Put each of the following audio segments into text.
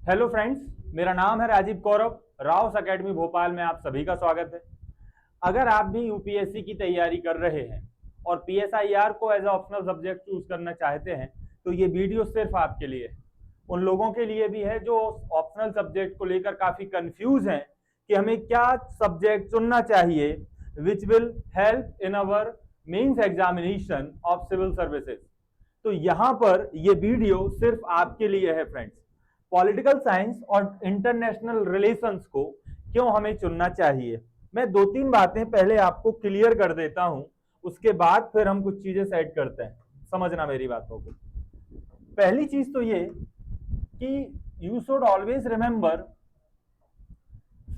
Hello friends, मेरा नाम है राजीव कौरव। राउस एकेडमी भोपाल में आप सभी का स्वागत है। अगर आप भी यूपीएससी की तैयारी कर रहे हैं और पीएसआईआर को एज ऑप्शनल सब्जेक्ट चूज करना चाहते हैं तो ये वीडियो सिर्फ आपके लिए है। उन लोगों के लिए भी है जो ऑप्शनल सब्जेक्ट को लेकर काफी कंफ्यूज हैं कि हमें क्या सब्जेक्ट चुनना चाहिए which will help in our mains examination of civil services. तो यहां पर ये वीडियो सिर्फ आपके लिए है फ्रेंड्स। पॉलिटिकल साइंस और इंटरनेशनल रिलेशंस को क्यों हमें चुनना चाहिए, मैं दो तीन बातें पहले आपको क्लियर कर देता हूं, उसके बाद फिर हम कुछ चीजें सेट करते हैं। समझना मेरी बातों को। पहली चीज तो ये कि you should always remember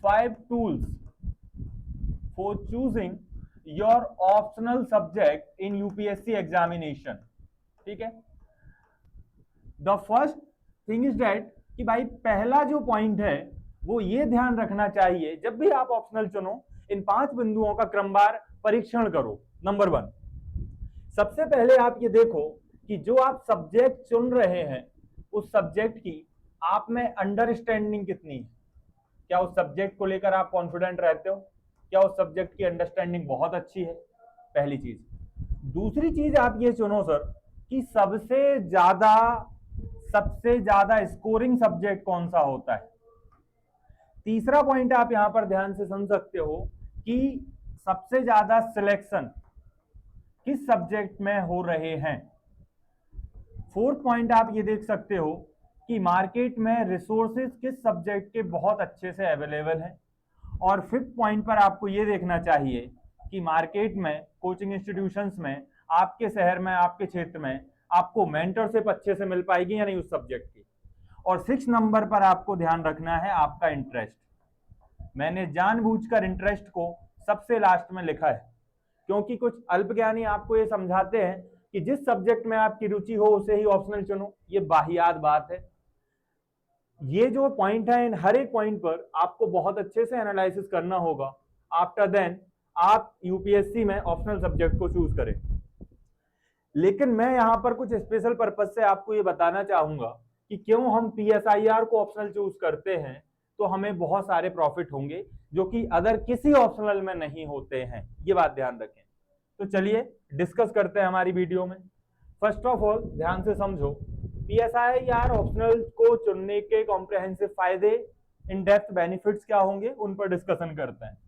5 tools for choosing your optional subject in UPSC examination. ठीक है। The first thing is that कि भाई पहला जो पॉइंट है वो ये ध्यान रखना चाहिए, जब भी आप ऑप्शनल चुनो इन 5 बिंदुओं का क्रमवार परीक्षण करो। नंबर 1, सबसे पहले आप ये देखो कि जो आप सब्जेक्ट चुन रहे हैं उस सब्जेक्ट की आप में अंडरस्टैंडिंग कितनी है। क्या उस सब्जेक्ट को लेकर आप कॉन्फिडेंट रहते हो? क्या उस सब्जेक्ट की अंडरस्टैंडिंग बहुत अच्छी है? पहली चीज। दूसरी चीज आप ये चुनो सर कि सबसे ज्यादा स्कोरिंग सब्जेक्ट कौन सा होता है। तीसरा पॉइंट आप यहां पर ध्यान से समझ सकते हो कि सबसे ज्यादा सिलेक्शन किस सब्जेक्ट में हो रहे हैं। फोर्थ पॉइंट आप ये देख सकते हो कि मार्केट में रिसोर्सेज किस सब्जेक्ट के बहुत अच्छे से अवेलेबल हैं। और फिफ्थ पॉइंट पर आपको ये देखना चाहिए कि मार्केट में, कोचिंग इंस्टीट्यूशंस में, आपके शहर में, आपके क्षेत्र में आपको मेंटरशिप अच्छे से मिल पाएगी या नहीं उस सब्जेक्ट की। और 6 नंबर पर आपको ध्यान रखना है आपका इंटरेस्ट। मैंने जानबूझकर इंटरेस्ट को सबसे लास्ट में लिखा है क्योंकि कुछ अल्पज्ञानी आपको ये समझाते हैं कि जिस सब्जेक्ट में आपकी रुचि हो उसे ही ऑप्शनल चुनो। ये वाहियात बात है। ये जो पॉइंट है इन हर एक पॉइंट पर आपको बहुत अच्छे से एनालिसिस करना होगा। आफ्टर देन आप यूपीएससी में ऑप्शनल सब्जेक्ट को चूज करें। लेकिन मैं यहां पर कुछ स्पेशल पर्पज से आपको ये बताना चाहूंगा कि क्यों हम पीएसआईआर को ऑप्शनल चूज करते हैं तो हमें बहुत सारे प्रॉफिट होंगे जो कि अदर किसी ऑप्शनल में नहीं होते हैं। ये बात ध्यान रखें। तो चलिए डिस्कस करते हैं हमारी वीडियो में। फर्स्ट ऑफ ऑल ध्यान से समझो, पीएसआईआर ऑप्शनल को चुनने के कॉम्प्रिहेंसिव फायदे, इन डेप्थ बेनिफिट्स क्या होंगे, उन पर डिस्कशन करते हैं।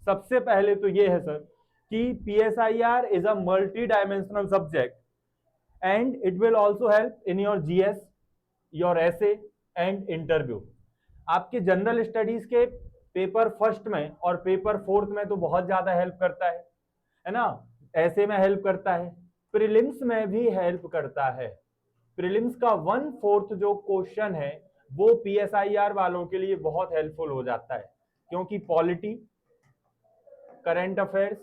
सबसे पहले तो ये है सर कि PSIR is a multi dimensional subject and it will also help in your GS, your essay and interview. आपके जनरल स्टडीज के पेपर फर्स्ट में और पेपर फोर्थ में तो बहुत ज्यादा हेल्प करता है ना। ऐसे में हेल्प करता है, प्रीलिम्स में भी हेल्प करता है। प्रीलिम्स का 1/4 जो क्वेश्चन है वो पीएसआईआर वालों के लिए बहुत हेल्पफुल हो जाता है क्योंकि पॉलिटी, करंट अफेयर्स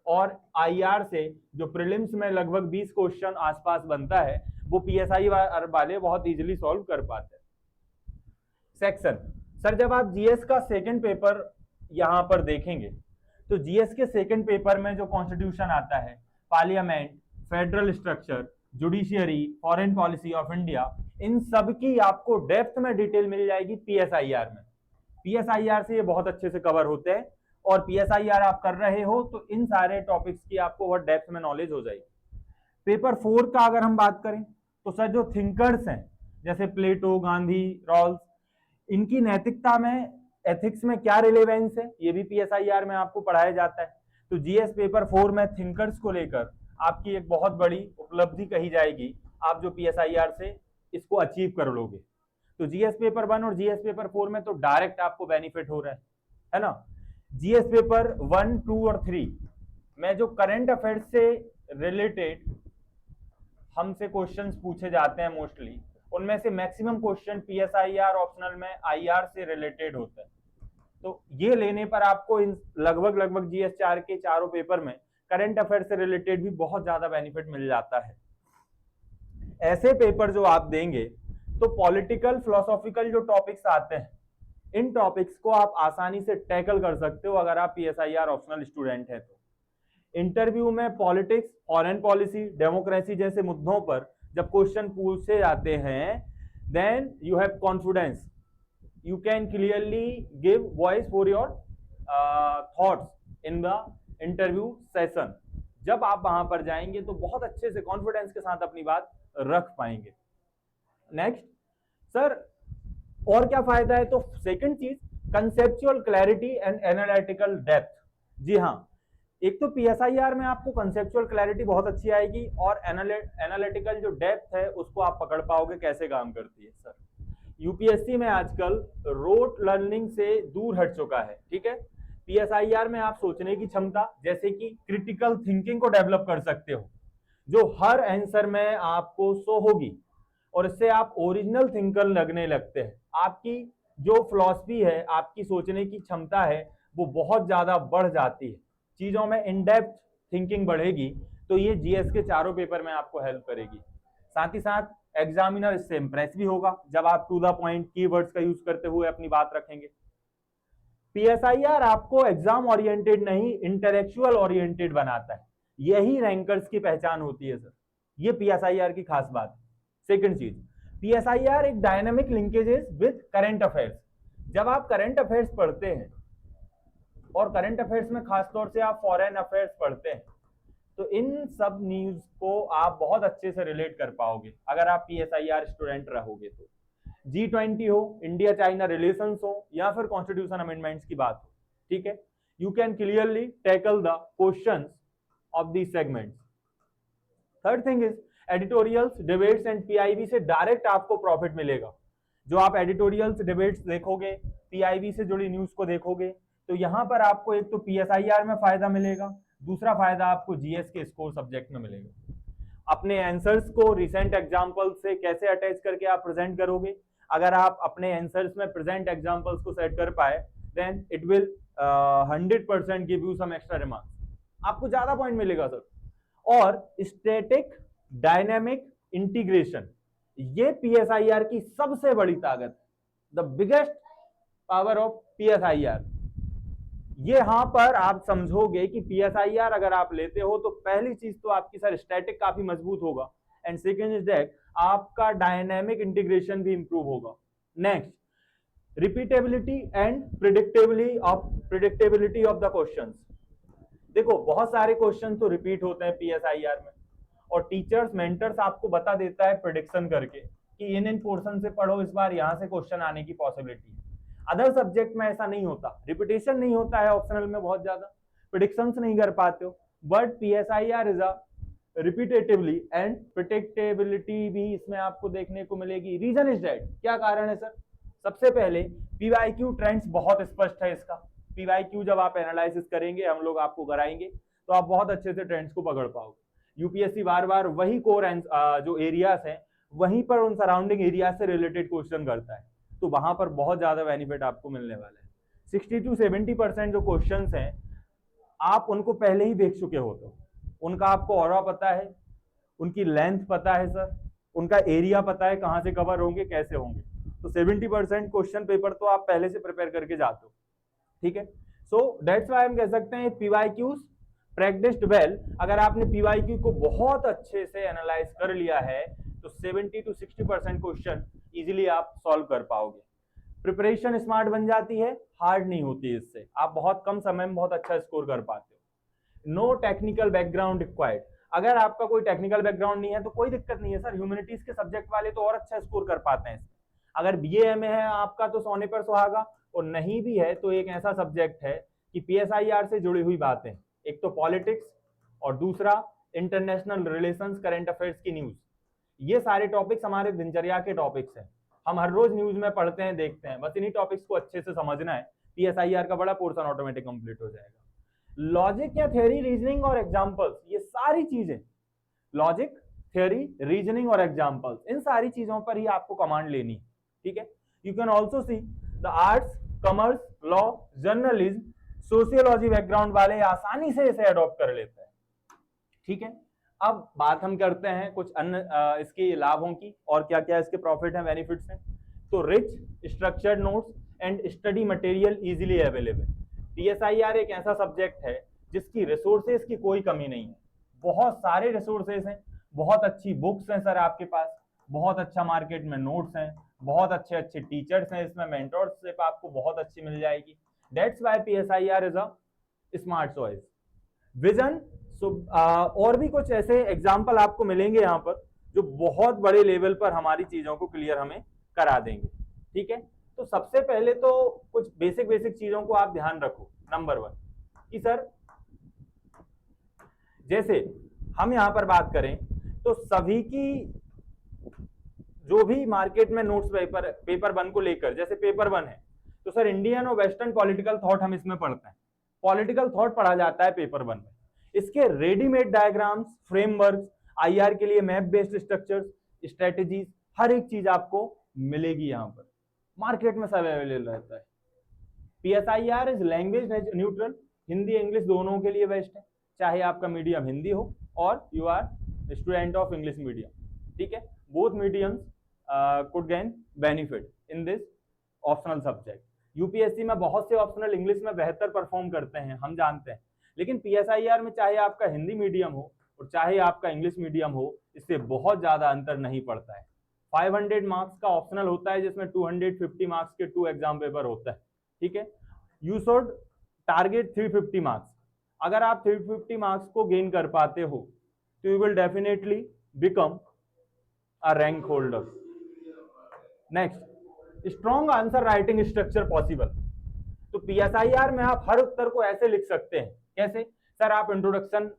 और आईआर से जो प्रीलिम्स में लगभग 20 क्वेश्चन आसपास बनता है वो पीएसआई वाले बहुत इजीली सॉल्व कर पाते हैं। सेक्शन सर, जब आप जीएस का सेकंड पेपर यहां पर देखेंगे तो जीएस के सेकंड पेपर में जो कॉन्स्टिट्यूशन आता है, parliament, federal structure, judiciary, foreign policy of India, इन सब की आपको डेप्थ में डिटेल मिल जाएगी पीएसआईआर में। पीएसआईआर से ये बहुत अच्छे से कवर होते हैं और पीएसआईआर आप कर रहे हो तो इन सारे टॉपिक्स की आपको बहुत डेप्थ में नॉलेज हो जाएगी। पेपर 4 का अगर हम बात करें तो सर जो थिंकर्स हैं जैसे प्लेटो, गांधी, रॉल्स, इनकी नैतिकता में, एथिक्स में क्या रिलेवेंस है ये भी पीएसआईआर में आपको पढ़ाया जाता है। तो जीएस पेपर 4 में थिंकर्स को लेकर आपकी एक बहुत बड़ी उपलब्धि कही जाएगी, आप जो पीएसआईआर से इसको अचीव कर लोगे। तो जीएस पेपर 1 और जीएस पेपर 4 में तो डायरेक्ट आपको बेनिफिट हो रहा है ना। जीएस पेपर 1, 2 और 3 में जो करंट अफेयर्स से रिलेटेड हमसे क्वेश्चंस पूछे जाते हैं मोस्टली, उनमें से मैक्सिमम क्वेश्चन पीएसआईआर ऑप्शनल में आईआर से रिलेटेड होते हैं। तो ये लेने पर आपको इन लगभग जीएस 4 के चारों पेपर में करंट अफेयर से रिलेटेड भी बहुत ज्यादा बेनिफिट मिल जाता है। ऐसे पेपर जो आप देंगे तो पॉलिटिकल, फिलोसॉफिकल जो टॉपिक्स आते हैं इन टॉपिक्स को आप आसानी से टैकल कर सकते हो अगर आप पीएसआईआर ऑप्शनल स्टूडेंट है तो। इंटरव्यू में पॉलिटिक्स, फॉरेन पॉलिसी, डेमोक्रेसी जैसे मुद्दों पर जब क्वेश्चन पूछे जाते हैं then you have confidence you can clearly give voice for your thoughts in the interview session. जब आप वहां पर जाएंगे तो बहुत अच्छे से कॉन्फिडेंस के साथ अपनी बात रख पाएंगे. नेक्स्ट सर, और क्या फायदा है? तो सेकंड चीज, conceptual clarity and analytical depth. जी हाँ, एक तो पीएसआईआर में आपको कंसेप्चुअल क्लैरिटी बहुत अच्छी आएगी और एनालिटिकल जो डेप्थ है उसको आप पकड़ पाओगे कैसे काम करती है. सर यूपीएससी में आजकल रोट लर्निंग से दूर हट चुका है. ठीक है, पीएसआईआर में आप सोचने की क्षमता जैसे कि क्रिटिकल थिंकिंग को डेवलप कर सकते हो, जो हर आंसर में आपको शो होगी और इससे आप ओरिजिनल थिंकर लगने लगते हैं. आपकी जो फिलॉसफी है, आपकी सोचने की क्षमता है, वो बहुत ज्यादा बढ़ जाती है. चीजों में इन डेप्थ थिंकिंग बढ़ेगी, तो ये जीएस के चारों पेपर में आपको हेल्प करेगी. साथ ही साथ एग्जामिनर इससे इंप्रेस भी होगा जब आप टू द पॉइंट कीवर्ड्स का यूज करते हुए अपनी बात रखेंगे. पीएसआईआर आपको एग्जाम ओरिएंटेड नहीं, इंटेलेक्चुअल ओरिएंटेड बनाता है. यही रैंकर्स की पहचान होती है सर, ये पीएसआईआर की खास बात है. सेकंड चीज, पीएसआईआर एक dynamic linkages with current affairs. जब आप करंट अफेयर्स पढ़ते हैं और करंट अफेयर्स में खासतौर से आप फॉरेन अफेयर्स पढ़ते हैं, तो इन सब न्यूज को आप बहुत अच्छे से रिलेट कर पाओगे अगर आप पीएसआईआर स्टूडेंट रहोगे. तो G20 हो, इंडिया चाइना रिलेशंस हो, या फिर कॉन्स्टिट्यूशन अमेंडमेंट्स की बात हो. ठीक है, you can clearly tackle the questions of these segments. Third thing is editorials, debates and PIB से डायरेक्ट आपको प्रॉफिट मिलेगा. जो आप एडिटोरियल्स, डिबेट्स देखोगे, पीआईबी से जुड़ी न्यूज को देखोगे, तो यहां पर आपको एक तो पीएसआईआर में फायदा मिलेगा, दूसरा फायदा आपको जीएस के स्कोर सब्जेक्ट में मिलेगा. अपने आंसर्स को रिसेंट एग्जांपल से कैसे अटैच करके आप प्रेजेंट करोगे, अगर आप अपने आंसर्स में प्रेजेंट एग्जांपल्स को सेट कर पाए, then it will 100% give you some extra remarks. आपको ज्यादा पॉइंट मिलेगा सर. और स्टैटिक डायनेमिक इंटीग्रेशन, ये पीएसआईआर की सबसे बड़ी ताकत है. The biggest power of PSIR. ये यहां पर आप समझोगे कि पीएसआईआर अगर आप लेते हो तो पहली चीज तो आपकी सर स्टैटिक काफी मजबूत होगा, एंड सेकेंड इज दैट आपका डायनेमिक इंटीग्रेशन भी इंप्रूव होगा. Next, repeatability and predictability of the questions. देखो बहुत सारे क्वेश्चन तो रिपीट होते हैं पीएसआईआर में, और टीचर्स मेंटर्स आपको बता देता है प्रिडिक्शन करके कि इन पोर्शन से पढ़ो, इस बार यहां से क्वेश्चन आने की पॉसिबिलिटी है. अदर सब्जेक्ट में ऐसा नहीं होता, रिपीटेशन नहीं होता है ऑप्शनल में बहुत ज्यादा, प्रिडिक्शंस नहीं कर पाते हो. But PSIR is a repetitively and predictability भी इसमें आपको देखने को मिलेगी. रीजन इज दैट, क्या कारण है सर? सबसे पहले पीवाईक्यू ट्रेंड्स बहुत स्पष्ट है इसका. पीवाईक्यू जब आप एनालिसिस करेंगे, हम लोग आपको कराएंगे, तो आप बहुत अच्छे से ट्रेंड्स को पकड़ पाओगे. यूपीएससी बार बार वही कोर जो एरियाज हैं वहीं पर उन सराउंडिंग एरिया से रिलेटेड क्वेश्चन करता है, तो वहां पर बहुत ज्यादा बेनिफिट आपको मिलने वाला है. 60 to 70% जो क्वेश्चंस हैं आप उनको पहले ही देख चुके होते हो, उनका आपको ऑरा पता है, उनकी लेंथ पता है सर, उनका एरिया पता है, कहां से कवर होंगे, कैसे होंगे. तो 70% क्वेश्चन पेपर तो आप पहले से प्रिपेयर करके जाते हो. ठीक है, सो दैट्स व्हाई हम कह सकते हैं पीवाईक्यूज प्रैक्टिस्ड वेल. अगर आपने पीवाईक्यू को बहुत अच्छे से एनालाइज कर लिया है तो 70 to 60% क्वेश्चन इजीली आप सॉल्व कर पाओगे. प्रिपरेशन स्मार्ट बन जाती है, हार्ड नहीं होती इससे, आप बहुत कम समय में बहुत अच्छा स्कोर कर पाते हो. No technical background required. अगर आपका कोई टेक्निकल बैकग्राउंड नहीं है तो कोई दिक्कत नहीं है सर, ह्यूमैनिटीज के सब्जेक्ट वाले तो और अच्छा स्कोर कर पाते हैं इसमें. अगर बीए में है आपका तो सोने पर सुहागा, और नहीं भी है तो एक ऐसा सब्जेक्ट है कि पीएसआईआर से जुड़ी हुई बातें, एक तो पॉलिटिक्स और दूसरा इंटरनेशनल रिलेशंस, करंट अफेयर्स की न्यूज. ये सारे टॉपिक्स हमारे दिनचर्या के टॉपिक्स हैं, हम हर रोज न्यूज में पढ़ते हैं, देखते हैं, बस इन्हीं टॉपिक्स को अच्छे से समझना है, पीएसआईआर का बड़ा पोर्शन ऑटोमेटिक कंप्लीट हो जाएगा. लॉजिक या थ्योरी, रीजनिंग और एग्जांपल्स, ये सारी चीजें, लॉजिक, थ्योरी, रीजनिंग और एग्जांपल्स, इन सारी चीजों पर ही आपको कमांड लेनी है. ठीक है, you can also see the arts, commerce, law, journalism, sociology background वाले आसानी से इसे अडॉप्ट कर लेते हैं. ठीक है, अब बात हम करते हैं कुछ अन्य इसके लाभों की, और क्या क्या इसके प्रॉफिट हैं, बेनिफिट्स हैं. तो rich structured notes and study material easily available. PSIR एक ऐसा सब्जेक्ट है जिसकी रिसोर्सेज की कोई कमी नहीं है, बहुत सारे रिसोर्सेज हैं, बहुत अच्छी बुक्स हैं सर आपके पास, बहुत अच्छा मार्केट में नोट्स हैं, बहुत अच्छे अच्छे टीचर्स हैं इसमें, मेंटोरशिप आपको बहुत अच्छी मिल जाएगी। That's why PSIR is a smart choice. Vision, और भी कुछ ऐसे एग्जाम्पल आपको मिलेंगे यहाँ पर जो बहुत बड़े लेवल पर हमारी चीजों को क्लियर हमें करा देंगे। ठीक है, तो सबसे पहले तो कुछ बेसिक बेसिक चीजों को आप ध्यान रखो। नंबर 1 कि सर जैसे हम यहां पर बात करें तो सभी की जो भी मार्केट में नोट्स पेपर 1 को लेकर, जैसे पेपर 1 है तो सर इंडियन और वेस्टर्न पॉलिटिकल थॉट हम इसमें पढ़ते हैं, पॉलिटिकल थॉट पढ़ा जाता है पेपर 1 में। इसके रेडीमेड डायग्राम्स, फ्रेमवर्क, IR के लिए मैप बेस्ड स्ट्रक्चर्स, स्ट्रेटेजीज, हर एक चीज आपको मिलेगी यहाँ पर, मार्केट में सब अवेलेबल रहता है। PSIR is language neutral, Hindi English दोनों के लिए बेस्ट है, चाहे आपका मीडियम हिंदी हो और you are student of English medium. ठीक है, both mediums could gain benefit in this optional subject. UPSC में बहुत से ऑप्शनल इंग्लिश में बेहतर परफॉर्म करते हैं, हम जानते हैं, लेकिन PSIR में चाहे आपका हिंदी मीडियम हो और चाहे आपका इंग्लिश मीडियम हो, इससे बहुत ज्यादा अंतर नहीं पड़ता है। 500 मार्क्स का ऑप्शनल होता है जिसमें 250 मार्क्स के 2 एग्जाम पेपर होता है। ठीक है, यू शुड टारगेट 350 मार्क्स। अगर आप 350 मार्क्स को गेन कर पाते हो तो you will definitely become a rank holder. Next, strong answer writing structure possible. तो PSIR में आप हर उत्तर को ऐसे लिख सकते हैं। कैसे सर? आप इंट्रोडक्शन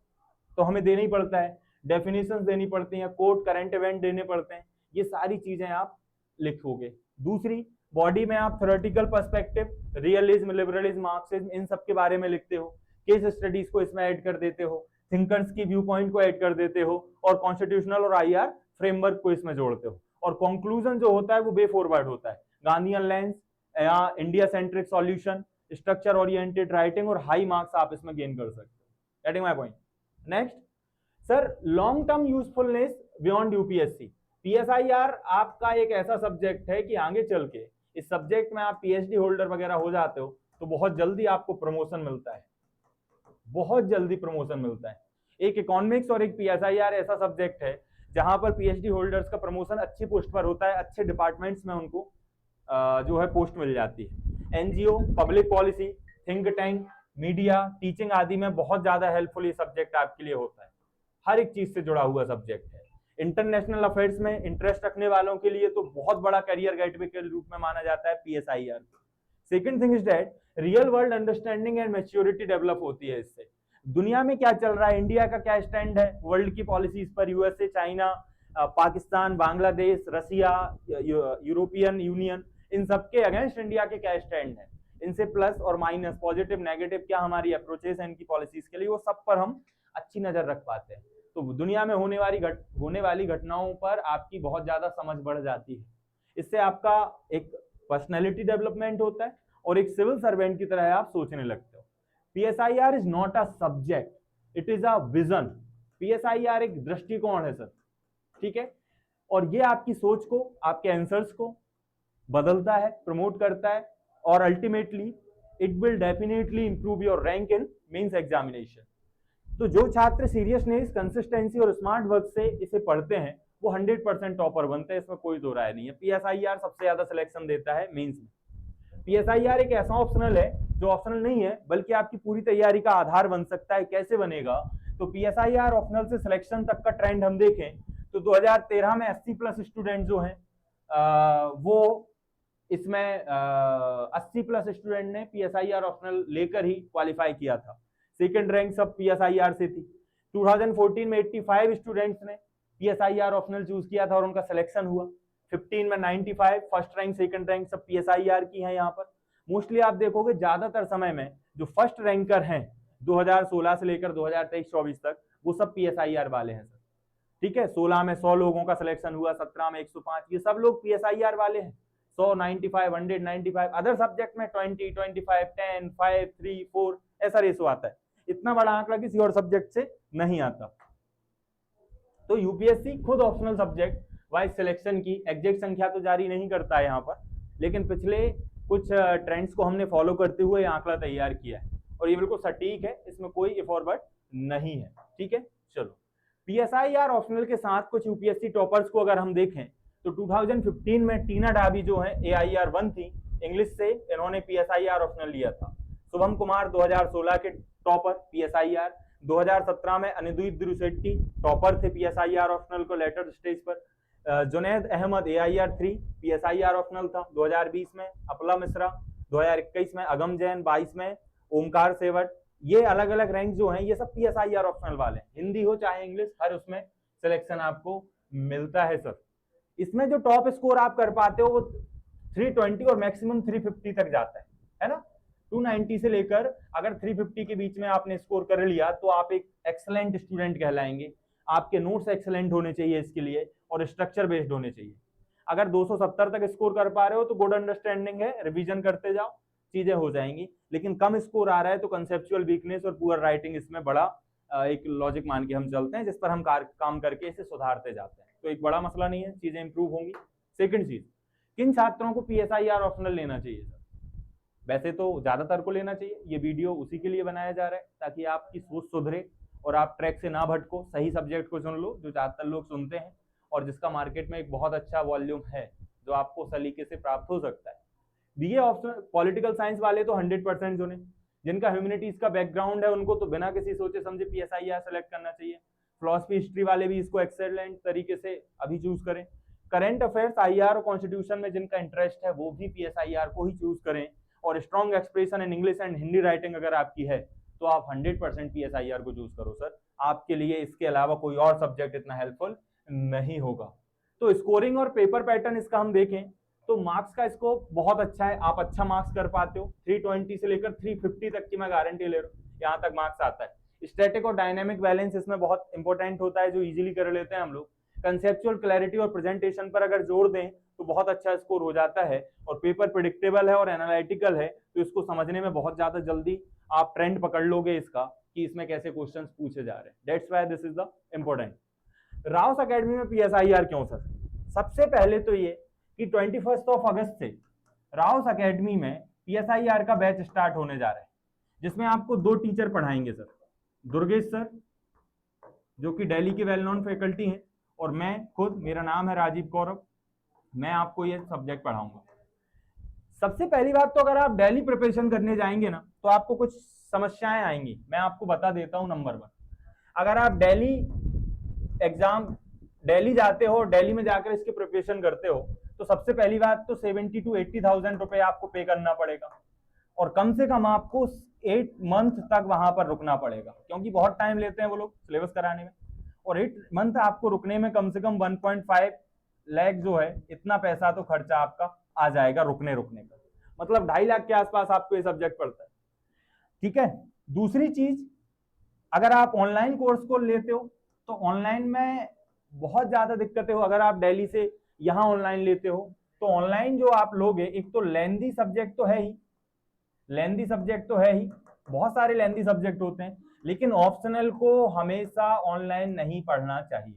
तो हमें देना ही पड़ता है, डेफिनेशंस देनी पड़ती हैं, कोट करंट इवेंट देने पड़ते हैं, ये सारी चीजें आप लिखोगे। दूसरी, बॉडी में आप theoretical perspective, realism, liberalism, Marxism, इन सब के बारे में लिखते हो, केस स्टडीज को इसमें ऐड कर देते हो, थिंकर्स की व्यू पॉइंट को ऐड कर देते हो, और कॉन्स्टिट्यूशनल और IR फ्रेमवर्क को इसमें जोड़ते हो। और कंक्लूजन जो होता है वो वे फॉरवर्ड होता है, गांधीयन लेंस या India centric solution, structure oriented writing, और हाई मार्क्स आप इसमें गेन कर सकते हो। Getting my point? Next sir, long term usefulness beyond UPSC. PSIR आपका एक ऐसा सब्जेक्ट है कि आगे चल के इस सब्जेक्ट में आप PhD होल्डर वगैरह हो जाते हो तो बहुत जल्दी आपको प्रमोशन मिलता है, बहुत जल्दी प्रमोशन मिलता है। एक इकोनॉमिक्स और एक PSIR ऐसा सब्जेक्ट है जहां पर PhD होल्डर्स का प्रमोशन अच्छी पोस्ट पर होता है, अच्छे डिपार्टमेंट्स में उनको जो है पोस्ट मिल जाती है। NGO, public policy, think tank, media, teaching आदि में बहुत ज्यादा हेल्पफुल ये सब्जेक्ट आपके लिए होता है, हर एक चीज से जुड़ा हुआ सब्जेक्ट है। इंटरनेशनल अफेयर्स में इंटरेस्ट रखने वालों के लिए तो बहुत बड़ा करियर गेटवे के रूप में माना जाता है PSIR। Second thing is that real world understanding and maturity develop होती है इससे। दुनिया में क्या चल रहा है, इंडिया का क्या स्टैंड है वर्ल्ड की पॉलिसीज पर, USA, चाइना, पाकिस्तान, बांग्लादेश, रसिया, यूरोपियन यूनियन, इन सबके अगेंस्ट इंडिया के क्या स्टैंड है, इनसे प्लस और माइनस, पॉजिटिव नेगेटिव क्या हमारी अप्रोचेस है इनकी पॉलिसीज के लिए, वो सब पर हम अच्छी नजर रख पाते हैं। तो दुनिया में होने वाली घटनाओं पर आपकी बहुत ज्यादा समझ बढ़ जाती है। इससे आपका एक पर्सनैलिटी डेवलपमेंट होता है और एक सिविल सर्वेंट की तरह आप सोचने लगते हो। PSIR is not a subject, it is a vision. PSIR एक दृष्टिकोण है सर। ठीक है, और ये आपकी सोच को, आपके आंसर्स को बदलता है, प्रमोट करता है, और ultimately it will definitely improve your rank in mains examination. तो जो छात्र सीरियसनेस, कंसिस्टेंसी और स्मार्ट वर्क से इसे पढ़ते हैं वो 100% टॉपर बनते हैं, इसमें कोई दो राय नहीं है। PSIR सबसे ज्यादा सिलेक्शन देता है मेंस में। PSIR एक ऐसा ऑप्शनल है जो ऑप्शनल नहीं है बल्कि आपकी पूरी तैयारी का आधार बन सकता है। कैसे बनेगा? तो PSIR ऑप्शनल से सिलेक्शन तक का ट्रेंड हम देखें तो 2013 में 80+ स्टूडेंट जो हैं वो इसमें 80+ स्टूडेंट ने PSIR ऑप्शनल लेकर ही क्वालिफाई किया था। सेकंड रैंक सब PSIR से थी। 2014 में 85 स्टूडेंट्स ने PSIR ऑप्शनल चूज किया था और उनका सिलेक्शन हुआ। 15 में 95, फर्स्ट रैंक सेकंड रैंक सब PSIR की हैं। यहाँ पर मोस्टली आप देखोगे ज्यादातर समय में जो फर्स्ट रैंकर हैं 2016 से लेकर 2023-24 तक वो सब PSIR वाले हैं सर। ठीक है, 16 में 100 लोगों का सिलेक्शन हुआ, 17 में 105, ये सब लोग PSIR वाले हैं। 100, 95, 100, 95, अदर सब्जेक्ट में 20, 25, 10, 5, 3, 4 ऐसा रेशो आता है। इतना बड़ा आंकड़ा किसी और सब्जेक्ट से नहीं आता। तो यूपीएससी खुद ऑप्शनल सब्जेक्ट वाइज सिलेक्शन की एग्जैक्ट संख्या तो जारी नहीं करता है यहाँ पर, लेकिन पिछले कुछ ट्रेंड्स को हमने फॉलो करते हुए आंकड़ा तैयार किया है और ये बिल्कुल सटीक है, इसमें कोई इफ और बट नहीं है। ठीक है, चलो PSIR ऑप्शनल के साथ कुछ यूपीएससी टॉपर्स को अगर हम देखें तो 2015 में टीना डाबी जो है AIR 1 थी इंग्लिश से, इन्होंने PSIR ऑप्शनल लिया था। शुभम कुमार 2016 के टॉपर PSIR। 2017 में अनिदुई द्रुसेट्टी टॉपर थे PSIR ऑप्शनल को लेटर स्टेज पर। Junaid Ahmad AIR 3 PSIR optional था। 2020 में अपला मिश्रा, 2021 में अगम जैन, 22 में ओमकार सेवट। ये अलग अलग रैंक जो हैं ये सब PSIR ऑप्शनल वाले हैं, हिंदी हो चाहे इंग्लिश, हर उसमें सिलेक्शन आपको मिलता है सर। इसमें जो टॉप स्कोर आप कर पाते हो वो 320 और मैक्सिमम 350 तक जाता है ना। 290 से लेकर अगर 350 के बीच में आपने स्कोर कर लिया तो आप एक एक्सलेंट स्टूडेंट कहलाएंगे। आपके नोट्स एक्सलेंट होने चाहिए इसके लिए और स्ट्रक्चर बेस्ड होने चाहिए। अगर 270 तक स्कोर कर पा रहे हो तो गुड अंडरस्टैंडिंग है, रिवीजन करते जाओ, चीजें हो जाएंगी। लेकिन कम स्कोर आ रहा है तो कंसेप्चुअल वीकनेस और पुअर राइटिंग इसमें बड़ा एक लॉजिक मान के हम चलते हैं, जिस पर हम काम करके इसे सुधारते जाते हैं। तो एक बड़ा मसला नहीं है, चीजें इंप्रूव होंगी। सेकंड चीज, किन छात्रों को PSIR ऑप्शनल लेना चाहिए सर? वैसे तो ज्यादातर को लेना चाहिए, ये वीडियो उसी के लिए बनाया जा रहा है ताकि आपकी सोच सुधरे और आप ट्रैक से ना भटको, सही सब्जेक्ट को चुन लो जो ज्यादातर लोग सुनते हैं और जिसका मार्केट में एक बहुत अच्छा वॉल्यूम है जो आपको सलीके से प्राप्त हो सकता है। BA ऑप्शनल पॉलिटिकल साइंस वाले तो 100% चुने, जिनका ह्यूमैनिटीज का बैकग्राउंड है उनको तो बिना किसी सोचे समझे PSIR सेलेक्ट करना चाहिए। फिलॉसफी हिस्ट्री वाले भी इसको एक्सेलेंट तरीके से अभी चूज करें। करंट अफेयर्स, IR और कॉन्स्टिट्यूशन में जिनका इंटरेस्ट है वो भी PSIR को ही चूज करें। और strong expression in English and Hindi writing अगर आपकी है तो आप 100% PSIR को चूज करो सर। आपके लिए इसके अलावा कोई और सब्जेक्ट इतना हेल्पफुल नहीं होगा। तो स्कोरिंग और पेपर पैटर्न इसका हम देखें तो मार्क्स का स्कोप बहुत अच्छा है, आप अच्छा मार्क्स कर पाते हो। 320 से लेकर 350 तक की मैं गारंटी ले रहा हूँ, यहाँ तक मार्क्स आता है। स्टैटिक और डायनेमिक बैलेंस इसमें बहुत इंपॉर्टेंट होता है जो इजीली कर लेते हैं हम लोग। कंसेप्चुअल क्लैरिटी और प्रेजेंटेशन पर अगर जोर दें तो बहुत अच्छा स्कोर हो जाता है। और पेपर प्रिडिक्टेबल है और एनालिटिकल है तो इसको समझने में बहुत ज्यादा जल्दी आप ट्रेंड पकड़ लोगे इसका कि इसमें कैसे क्वेश्चन पूछे जा रहे हैं। That's why this is the important. Rouse academy में PSIR क्यों सर? सबसे पहले तो ये कि 21 अगस्त से राउस अकेडमी में PSIR का बैच स्टार्ट होने जा रहा है, जिसमें आपको 2 टीचर पढ़ाएंगे सर। दुर्गेश सर जो कि दिल्ली के वेल नोन फैकल्टी हैं और मैं खुद, मेरा नाम है राजीव कौरव, मैं आपको ये सब्जेक्ट पढ़ाऊंगा। सबसे पहली बात तो अगर आप दिल्ली प्रिपरेशन करने जाएंगे ना तो आपको कुछ समस्याएं आएंगी, मैं आपको बता देता हूं। नंबर 1, अगर आप दिल्ली जाते हो, दिल्ली में जाकर इसकी प्रिपरेशन करते हो तो सबसे पहली बात तो 70 to 80,000 रुपए आपको पे करना पड़ेगा और कम से कम आपको 8 मंथ तक वहां पर रुकना पड़ेगा, क्योंकि बहुत टाइम लेते हैं वो लोग सिलेबस कराने में। और 8 मंथ आपको रुकने में कम से कम 1.5 लाख जो है इतना पैसा तो खर्चा आपका आ जाएगा रुकने का, मतलब 2.5 लाख के आसपास आपको ये सब्जेक्ट पड़ता है। ठीक है। दूसरी चीज, अगर आप ऑनलाइन कोर्स को लेते हो तो ऑनलाइन में बहुत ज्यादा दिक्कतें हो। अगर आप दिल्ली से यहाँ ऑनलाइन लेते हो तो ऑनलाइन जो आप लोगे, एक तो लेंदी सब्जेक्ट तो है ही, बहुत सारे लेंदी सब्जेक्ट होते हैं, लेकिन ऑप्शनल को हमेशा ऑनलाइन नहीं पढ़ना चाहिए।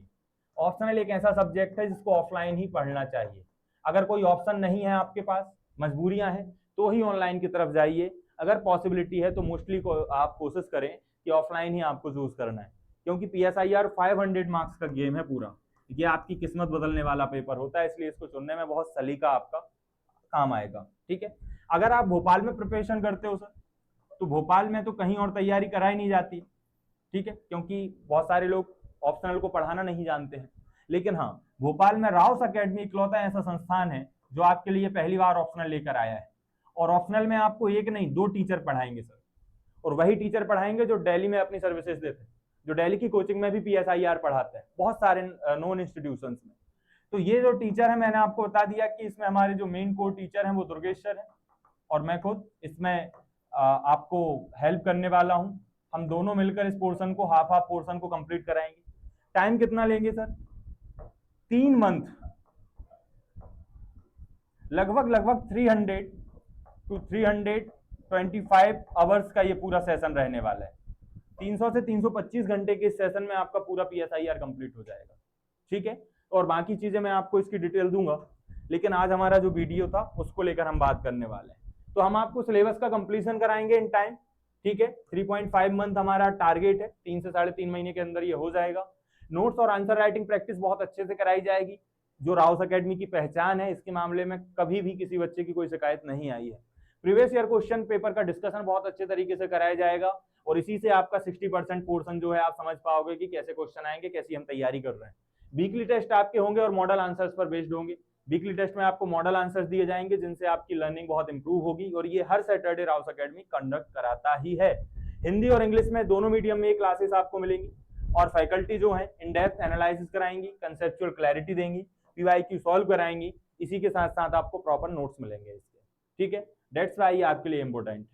ऑप्शनल एक ऐसा सब्जेक्ट है जिसको ऑफलाइन ही पढ़ना चाहिए। अगर कोई ऑप्शन नहीं है आपके पास, मजबूरियां हैं, तो ही ऑनलाइन की तरफ जाइए। अगर पॉसिबिलिटी है तो मोस्टली को आप कोशिश करें कि ऑफलाइन ही आपको चूज करना है, क्योंकि PSIR 500 मार्क्स का गेम है पूरा। ये आपकी किस्मत बदलने वाला पेपर होता है, इसलिए इसको चुनने में बहुत सलीका आपका काम आएगा। ठीक है। अगर आप भोपाल में प्रिपरेशन करते हो सर तो भोपाल में तो कहीं और तैयारी कराई नहीं जाती, ठीक है, क्योंकि बहुत सारे लोग ऑप्शनल को पढ़ाना नहीं जानते हैं। लेकिन हाँ, भोपाल में राउस अकेडमी इकलौता ऐसा संस्थान है जो आपके लिए पहली बार ऑप्शनल लेकर आया है। और ऑप्शनल में आपको एक नहीं 2 टीचर पढ़ाएंगे सर, और वही टीचर पढ़ाएंगे जो दिल्ली में अपनी सर्विसेज देते हैं, जो दिल्ली की कोचिंग में भी PSIR पढ़ाते हैं बहुत सारे नॉन इंस्टीट्यूशंस में। तो ये जो टीचर है, मैंने आपको बता दिया कि इसमें हमारे जो मेन कोर टीचर हैं वो दुर्गेश सर है और मैं खुद इसमें आपको हेल्प करने वाला हूं। हम दोनों मिलकर इस पोर्शन को, हाफ पोर्शन को कंप्लीट कराएंगे। टाइम कितना लेंगे सर? 3 मंथ, लगभग 300 to 325 आवर्स का ये पूरा सेशन रहने वाला है। 300 से 325 घंटे के इस सेशन में आपका पूरा PSIR कंप्लीट हो जाएगा। ठीक है। और बाकी चीजें मैं आपको इसकी डिटेल दूंगा, लेकिन आज हमारा जो वीडियो था उसको लेकर हम बात करने वाले हैं। तो हम आपको सिलेबस का कंप्लीशन कराएंगे इन टाइम। ठीक है। 3.5 मंथ हमारा टारगेट है, 3 से 3.5 महीने के अंदर ये हो जाएगा। नोट्स और आंसर राइटिंग प्रैक्टिस बहुत अच्छे से कराई जाएगी। जो राउस एकेडमी की पहचान है, इसके मामले में कभी भी किसी बच्चे की कोई शिकायत नहीं आई है। प्रीवियस ईयर क्वेश्चन पेपर का डिस्कशन बहुत अच्छे तरीके से कराया जाएगा और इसी से आपका 60% पोर्शन जो है आप समझ पाओगे कि कैसे क्वेश्चन आएंगे, कैसी हम तैयारी कर रहे हैं। वीकली टेस्ट आपके होंगे और मॉडल आंसर्स पर बेस्ड होंगे। वीकली टेस्ट में आपको मॉडल आंसर्स दिए जाएंगे जिनसे आपकी लर्निंग बहुत इंप्रूव होगी और ये हर सैटरडे राउस एकेडमी कंडक्ट कराता ही है। हिंदी और इंग्लिश में दोनों मीडियम में क्लासेस आपको मिलेंगी और फैकल्टी जो है इन डेप्थ एनालिसिस कराएंगी, कंसेप्चुअल क्लैरिटी देंगी, पीवाईक्यू सॉल्व कराएंगी, इसी के साथ साथ आपको प्रॉपर नोट्स मिलेंगे इसके। ठीक है, दैट्स व्हाई ये आपके लिए इंपॉर्टेंट है।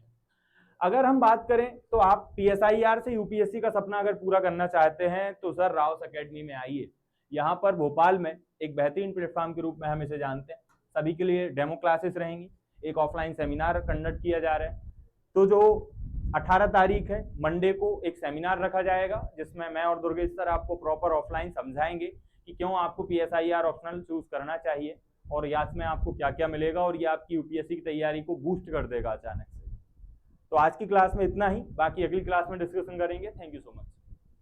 अगर हम बात करें तो आप पीएसआईआर से यूपीएससी का सपना अगर पूरा करना चाहते हैं तो सर राउस एकेडमी में आइए। यहाँ पर भोपाल में एक बेहतरीन प्लेटफॉर्म के रूप में हम इसे जानते हैं। सभी के लिए डेमो क्लासेस रहेंगी, एक ऑफलाइन सेमिनार कंडक्ट किया जा रहा है। तो जो 18 तारीख है मंडे को एक सेमिनार रखा जाएगा जिसमें मैं और दुर्गेश सर आपको प्रॉपर ऑफलाइन समझाएंगे कि क्यों आपको पीएसआईआर ऑप्शनल चूज करना चाहिए और याद में आपको क्या क्या मिलेगा और ये आपकी यूपीएससी की तैयारी को बूस्ट कर देगा अचानक से। तो आज की क्लास में इतना ही, बाकी अगली क्लास में डिस्कशन करेंगे। Thank you so much.